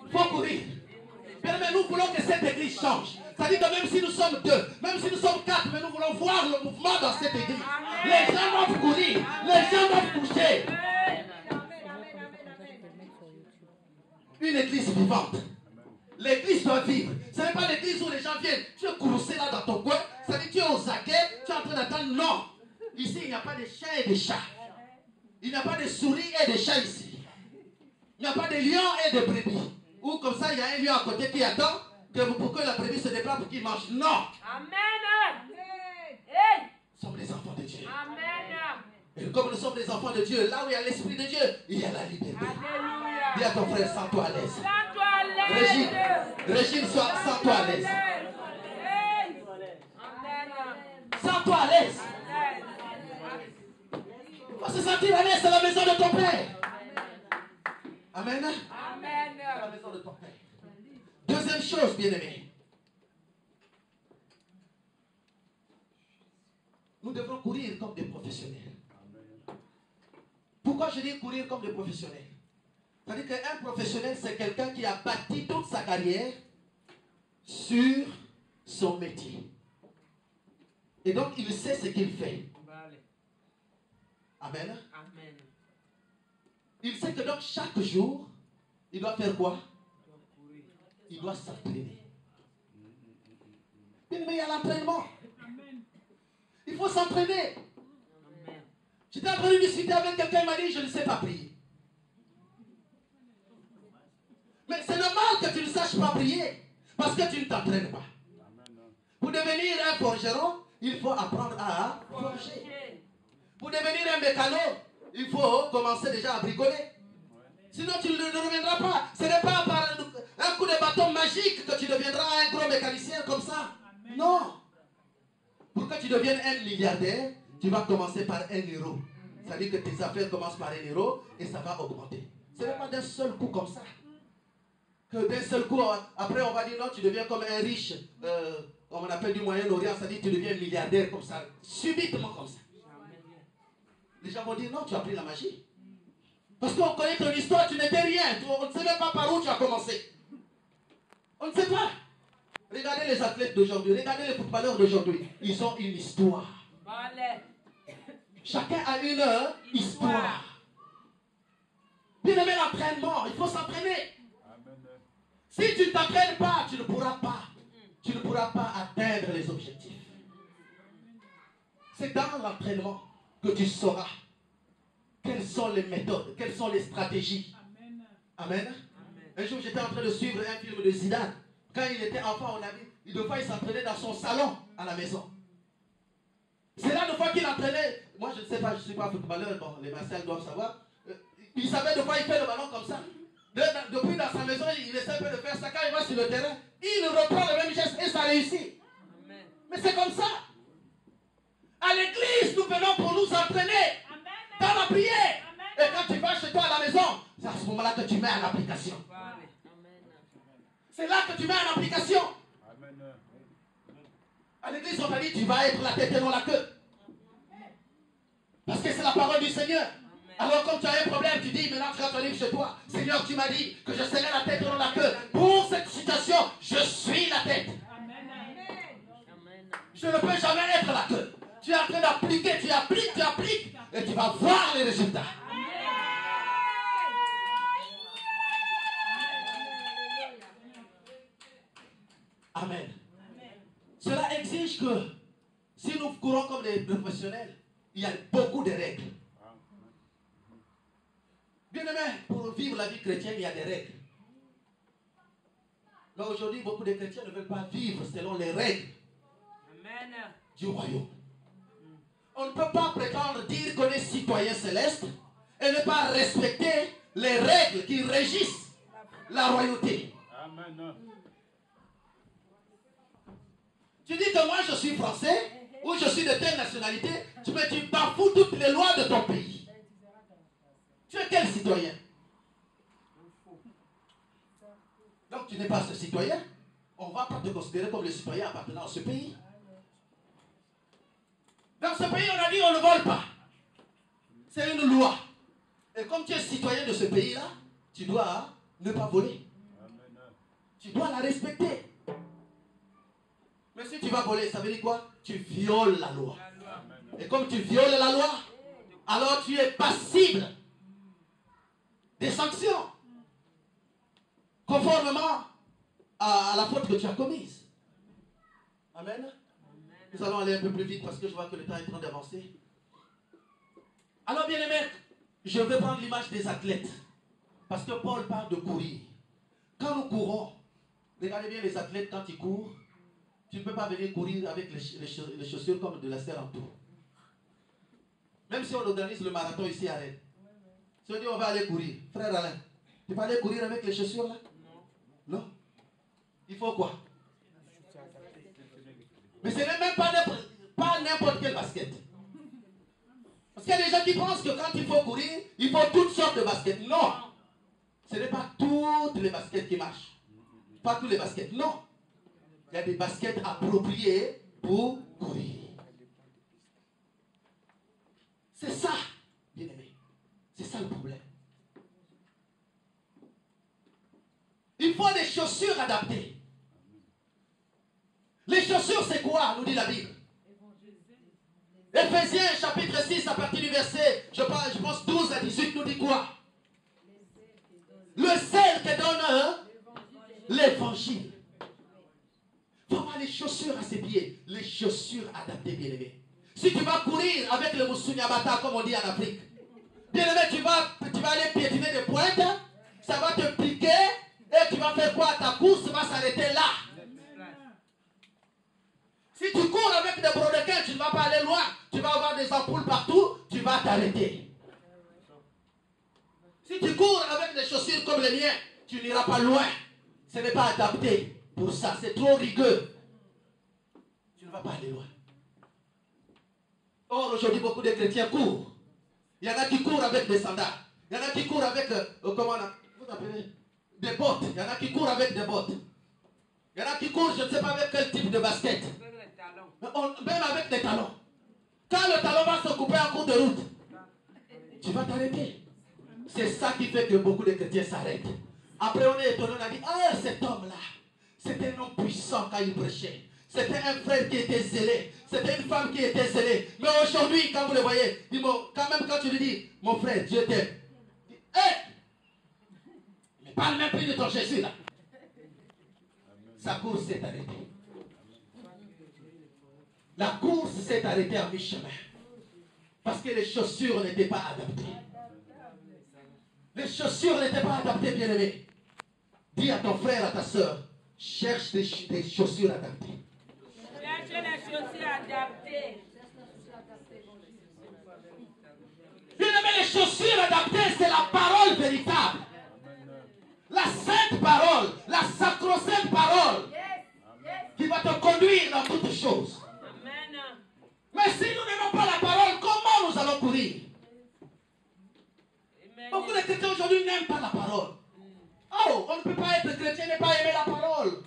Il faut courir. Mais nous voulons que cette église change. C'est-à-dire que même si nous sommes 2, même si nous sommes 4, mais nous voulons voir le mouvement dans cette église. Les gens doivent courir, les gens doivent bouger. Une église vivante. L'église doit vivre. Ce n'est pas l'église où les gens viennent. Tu es coursé là dans ton coin. C'est-à-dire que tu es au zaguet, tu es en train d'attendre. Non. Ici, il n'y a pas de chiens et de chats. Il n'y a pas de souris et de chats ici. Il n'y a pas de lions et de brebis. Ou comme ça, il y a un lion à côté qui attend pour que la brebis se déplace pour qu'il mange. Non. Amen. Nous sommes les enfants de Dieu. Amen. Et comme nous sommes les enfants de Dieu, là où il y a l'Esprit de Dieu, il y a la liberté. Alléluia. Dis à ton frère, sens-toi à l'aise. Sens-toi à l'aise. Régine, sens-toi à l'aise. Amen. Sens-toi à l'aise. Il faut se sentir à l'aise à la maison de ton Père. Amen. Amen. À la maison de ton Père. Deuxième chose, bien-aimés. Nous devons courir comme des professionnels. Pourquoi je dis courir comme des professionnels? C'est-à-dire qu'un professionnel, c'est quelqu'un qui a bâti toute sa carrière sur son métier. Et donc, il sait ce qu'il fait. Amen. Amen. Il sait que donc, chaque jour, il doit faire quoi? Il doit s'entraîner. Mais il y a l'entraînement. Il faut s'entraîner. J'étais en train de discuter avec quelqu'un, il m'a dit, je ne sais pas prier. Mais c'est normal que tu ne saches pas prier, parce que tu ne t'entraînes pas. Pour devenir un forgeron, il faut apprendre à forger. Pour devenir un mécano, il faut commencer déjà à bricoler. Sinon tu ne reviendras pas. Ce n'est pas par un coup de bâton magique que tu deviendras un gros mécanicien comme ça. Non. Pour que tu deviennes un milliardaire, tu vas commencer par 1 euro. C'est-à-dire que tes affaires commencent par 1 euro et ça va augmenter. Ce n'est pas d'un seul coup comme ça. Que d'un seul coup, après on va dire non, tu deviens comme un riche, comme on appelle du Moyen-Orient, c'est-à-dire que tu deviens milliardaire comme ça, subitement comme ça. Les gens vont dire non, tu as pris la magie. Parce qu'on connaît ton histoire, tu n'étais rien. On ne sait même pas par où tu as commencé. On ne sait pas. Regardez les athlètes d'aujourd'hui, regardez les footballeurs d'aujourd'hui. Ils ont une histoire. Chacun a une histoire. Bien aimé, l'entraînement, il faut s'entraîner. Si tu ne t'entraînes pas, tu ne pourras pas atteindre les objectifs. C'est dans l'entraînement que tu sauras quelles sont les méthodes, quelles sont les stratégies. Amen. Un jour, j'étais en train de suivre un film de Zidane. Quand il était enfant, on a dit, il devait s'entraîner dans son salon à la maison. C'est là de fois qu'il entraînait. Moi, je ne sais pas, je ne suis pas footballeur, bon, les Martials doivent savoir. Il savait de fois il fait le ballon comme ça. Depuis dans sa maison, il essaie un peu de faire ça. Quand il va sur le terrain, il reprend le même geste et ça réussit. Amen. Mais c'est comme ça. À l'église, nous venons pour nous entraîner. Amen. Dans la prière. Amen. Et quand tu vas chez toi à la maison, c'est à ce moment-là que tu mets en application. C'est là que tu mets en application. Amen. À l'église, on t'a dit, tu vas être la tête et non la queue. Parce que c'est la parole du Seigneur. Alors quand tu as un problème, tu dis, maintenant tu vas te livre chez toi. Seigneur, tu m'as dit que je serai la tête et non la queue. Pour cette situation, je suis la tête. Amen. Je ne peux jamais être la queue. Tu es en train d'appliquer, tu appliques, et tu vas voir les résultats. Amen. Cela exige que si nous courons comme des professionnels, il y a beaucoup de règles. Bien aimé, pour vivre la vie chrétienne, il y a des règles. Mais aujourd'hui, beaucoup de chrétiens ne veulent pas vivre selon les règles du royaume. On ne peut pas prétendre dire qu'on est citoyen céleste et ne pas respecter les règles qui régissent la royauté. Amen. Tu dis que moi je suis français ou je suis de telle nationalité, tu bafoues toutes les lois de ton pays. Tu es quel citoyen? Donc tu n'es pas ce citoyen. On ne va pas te considérer comme le citoyen appartenant à ce pays. Dans ce pays, on a dit on ne vole pas. C'est une loi. Et comme tu es citoyen de ce pays-là, tu dois ne pas voler. Amen. Tu dois la respecter. Mais si tu vas voler, ça veut dire quoi? Tu violes la loi. Et comme tu violes la loi, alors tu es passible des sanctions. Conformément à la faute que tu as commise. Amen. Nous allons aller un peu plus vite parce que je vois que le temps est en train d'avancer. Alors bien aimés, je vais prendre l'image des athlètes. Parce que Paul parle de courir. Quand nous courons, regardez bien les athlètes quand ils courent, tu ne peux pas venir courir avec les chaussures comme de la serre en tout. Même si on organise le marathon ici à Rennes. Si on dit on va aller courir, frère Alain, tu vas aller courir avec les chaussures là? Non. Il faut quoi? Mais ce n'est même pas n'importe quel basket. Parce qu'il y a des gens qui pensent que quand il faut courir, il faut toutes sortes de baskets. Non. Ce n'est pas toutes les baskets qui marchent. Pas tous les baskets. Non. Il y a des baskets appropriées pour courir. C'est ça, bien aimé. C'est ça le problème. Il faut des chaussures adaptées. Les chaussures, c'est quoi, nous dit la Bible? Éphésiens chapitre 6, à partir du verset, je pense 12 à 18, nous dit quoi? Le sel que donne l'évangile. Il faut avoir les chaussures à ses pieds. Les chaussures adaptées, bien aimé. Si tu vas courir avec le Musunyabata, comme on dit en Afrique, bien aimé, tu vas aller piétiner des pointes, ça va te piquer, et tu vas faire quoi? Ta course va s'arrêter là. Si tu cours avec des brodequins, tu ne vas pas aller loin. Tu vas avoir des ampoules partout, tu vas t'arrêter. Si tu cours avec des chaussures comme les miens, tu n'iras pas loin. Ce n'est pas adapté pour ça, c'est trop rigueux. Tu ne vas pas aller loin. Or, aujourd'hui, beaucoup de chrétiens courent. Il y en a qui courent avec des sandales. Il y en a qui courent avec, vous appelez, des bottes. Il y en a qui courent avec des bottes. Il y en a qui courent, je ne sais pas avec quel type de basket. Même avec des talons. Quand le talon va se couper en cours de route, tu vas t'arrêter. C'est ça qui fait que beaucoup de chrétiens s'arrêtent. Après on est étonné, on a dit, ah cet homme-là, c'était un homme puissant quand il prêchait. C'était un frère qui était zélé. C'était une femme qui était zélée. Mais aujourd'hui, quand vous le voyez, quand même quand tu lui dis, mon frère, Dieu t'aime. Hé! Mais parle même plus de ton Jésus là. Sa course s'est arrêtée. La course s'est arrêtée en mi-chemin. Parce que les chaussures n'étaient pas adaptées. Les chaussures n'étaient pas adaptées, bien-aimés. Dis à ton frère, à ta soeur, cherche des chaussures adaptées. Cherche les chaussures adaptées. Bien-aimés, les chaussures adaptées, c'est la parole véritable. La sainte parole, la sacro-sainte parole qui va te conduire dans toutes choses. Mais si nous n'aimons pas la parole, comment nous allons courir? Beaucoup de chrétiens aujourd'hui n'aiment pas la parole. Oh, on ne peut pas être chrétien et ne pas aimer la parole.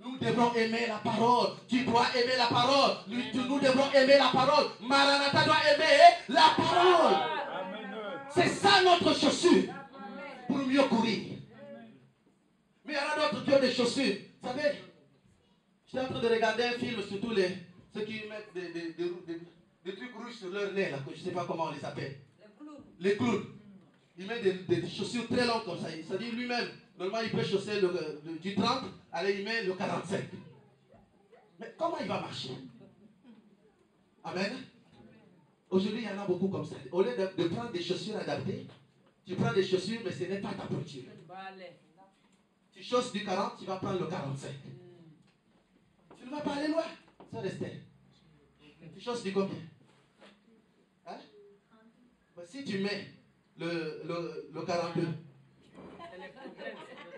Nous devons aimer la parole. Tu dois aimer la parole. Nous devons aimer la parole. Maranatha doit aimer la parole. C'est ça notre chaussure. Pour mieux courir. Mais il y en a d'autres qui ont des chaussures. Vous savez, j'étais en train de regarder un film sur tous ceux qui mettent des trucs rouges sur leur nez, là, que je ne sais pas comment on les appelle. Les clowns. Il met des chaussures très longues comme ça. Ça dit lui-même, normalement il peut chausser du 30, allez il met le 45. Mais comment il va marcher? Amen. Aujourd'hui il y en a beaucoup comme ça. Au lieu de prendre des chaussures adaptées, tu prends des chaussures mais ce n'est pas ta pointure. Tu chausses du 40, tu vas prendre le 45. Tu ne vas pas aller loin. Ça reste. Tu chausses du combien? Hein? Si tu mets le 42,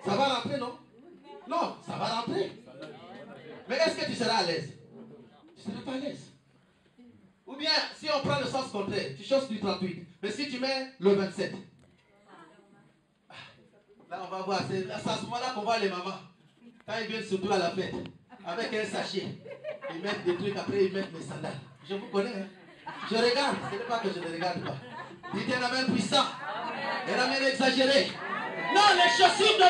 ça va rentrer, non? Non, ça va rentrer. Mais est-ce que tu seras à l'aise? Tu ne seras pas à l'aise. Ou bien, si on prend le sens contraire, tu chausses du 38. Mais si tu mets le 27, là on va voir, c'est à ce moment-là qu'on voit les mamans. Quand ils viennent surtout à la fête, avec un sachet, ils mettent des trucs, après ils mettent les sandales. Je vous connais, hein? Je regarde, ce n'est pas que je ne regarde pas. Dites un amen puissant, un amen exagéré. Non, les chaussures de